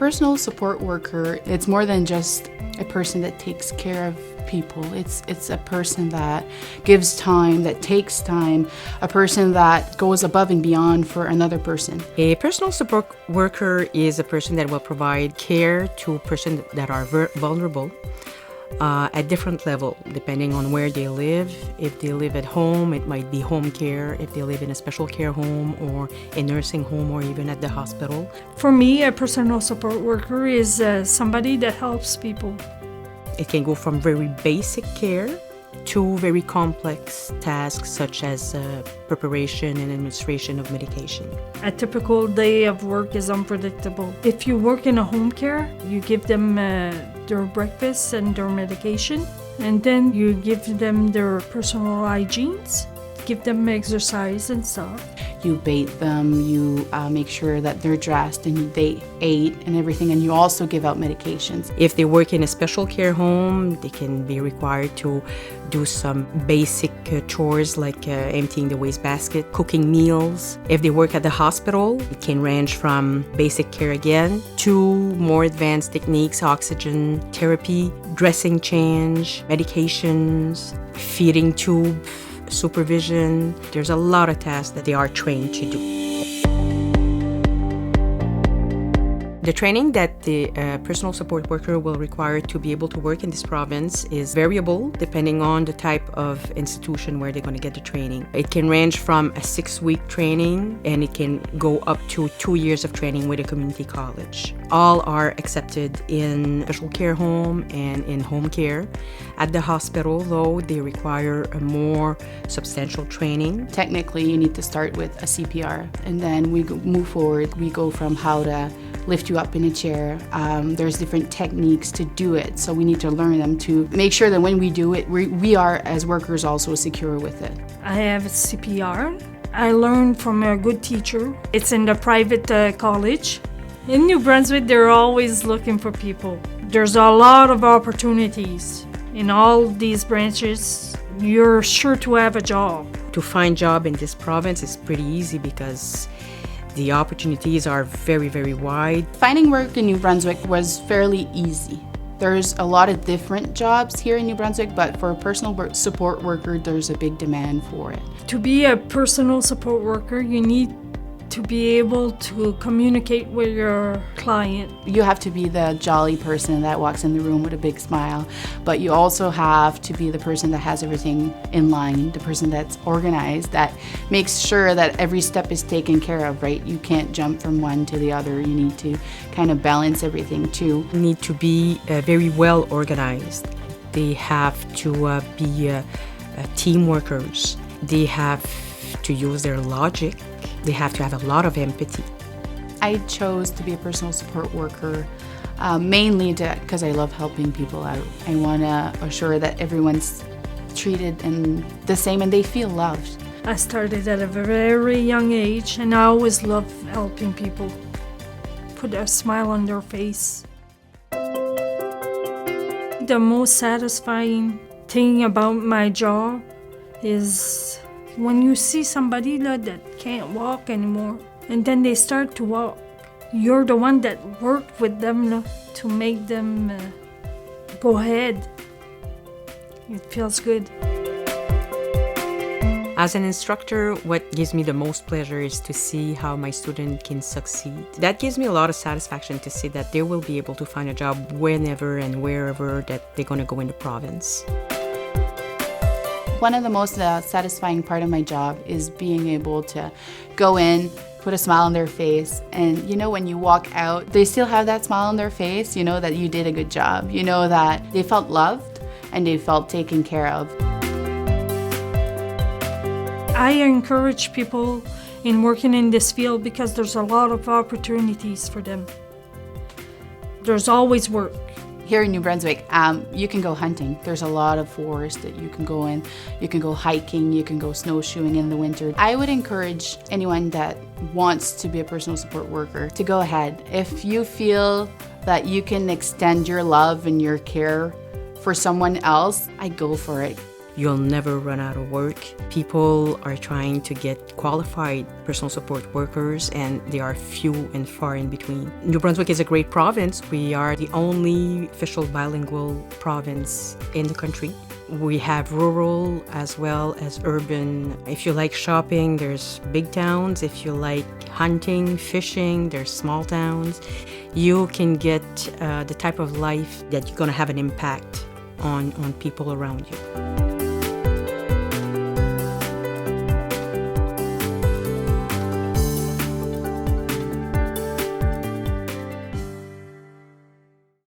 personal support worker, it's more than just a person that takes care of people. It's a person that gives time, that takes time, a person that goes above and beyond for another person. A personal support worker is a person that will provide care to persons that are vulnerable at different level, depending on where they live. If they live at home, it might be home care. If they live in a special care home or a nursing home or even at the hospital. For me, a personal support worker is somebody that helps people. It can go from very basic care to very complex tasks such as preparation and administration of medication. A typical day of work is unpredictable. If you work in a home care, you give them their breakfast and their medication, and then you give them their personal hygienes, give them exercise and stuff. You bathe them, you make sure that they're dressed and they ate and everything, and you also give out medications. If they work in a special care home, they can be required to do some basic chores like emptying the wastebasket, cooking meals. If they work at the hospital, it can range from basic care again to more advanced techniques, oxygen therapy, dressing change, medications, feeding tube, supervision. There's a lot of tasks that they are trained to do. The training that the personal support worker will require to be able to work in this province is variable depending on the type of institution where they're going to get the training. It can range from a 6-week training and it can go up to 2 years of training with a community college. All are accepted in special care home and in home care. At the hospital, though, they require a more substantial training. Technically, you need to start with a CPR, and then we move forward. We go from how to lift you up in a chair. There's different techniques to do it, so we need to learn them to make sure that when we do it, we are, as workers, also secure with it. I have a CPR. I learned from a good teacher. It's in the private college. In New Brunswick, they're always looking for people. There's a lot of opportunities. In all these branches, you're sure to have a job. To find a job in this province is pretty easy because the opportunities are very, very wide. Finding work in New Brunswick was fairly easy. There's a lot of different jobs here in New Brunswick, but for a personal support worker, there's a big demand for it. To be a personal support worker, you need to be able to communicate with your client. You have to be the jolly person that walks in the room with a big smile, but you also have to be the person that has everything in line, the person that's organized, that makes sure that every step is taken care of, right? You can't jump from one to the other. You need to kind of balance everything too. You need to be very well organized. They have to be team workers. They have to use their logic. They have to have a lot of empathy. I chose to be a personal support worker mainly because I love helping people out. I want to assure that everyone's treated and the same and they feel loved. I started at a very young age and I always love helping people. Put a smile on their face. The most satisfying thing about my job is when you see somebody that can't walk anymore and then they start to walk. You're the one that worked with them to make them go ahead. It feels good. As an instructor, what gives me the most pleasure is to see how my student can succeed. That gives me a lot of satisfaction to see that they will be able to find a job whenever and wherever that they're going to go in the province. One of the most satisfying part of my job is being able to go in, put a smile on their face, and when you walk out, they still have that smile on their face, that you did a good job, that they felt loved and they felt taken care of. I encourage people in working in this field because there's a lot of opportunities for them. There's always work. Here in New Brunswick, you can go hunting. There's a lot of forest that you can go in. You can go hiking, you can go snowshoeing in the winter. I would encourage anyone that wants to be a personal support worker to go ahead. If you feel that you can extend your love and your care for someone else, I'd go for it. you'll never run out of work. People are trying to get qualified personal support workers, and they are few and far in between. New Brunswick is a great province. We are the only official bilingual province in the country. We have rural as well as urban. If you like shopping, there's big towns. If you like hunting, fishing, there's small towns. You can get the type of life that you're going to have an impact on people around you.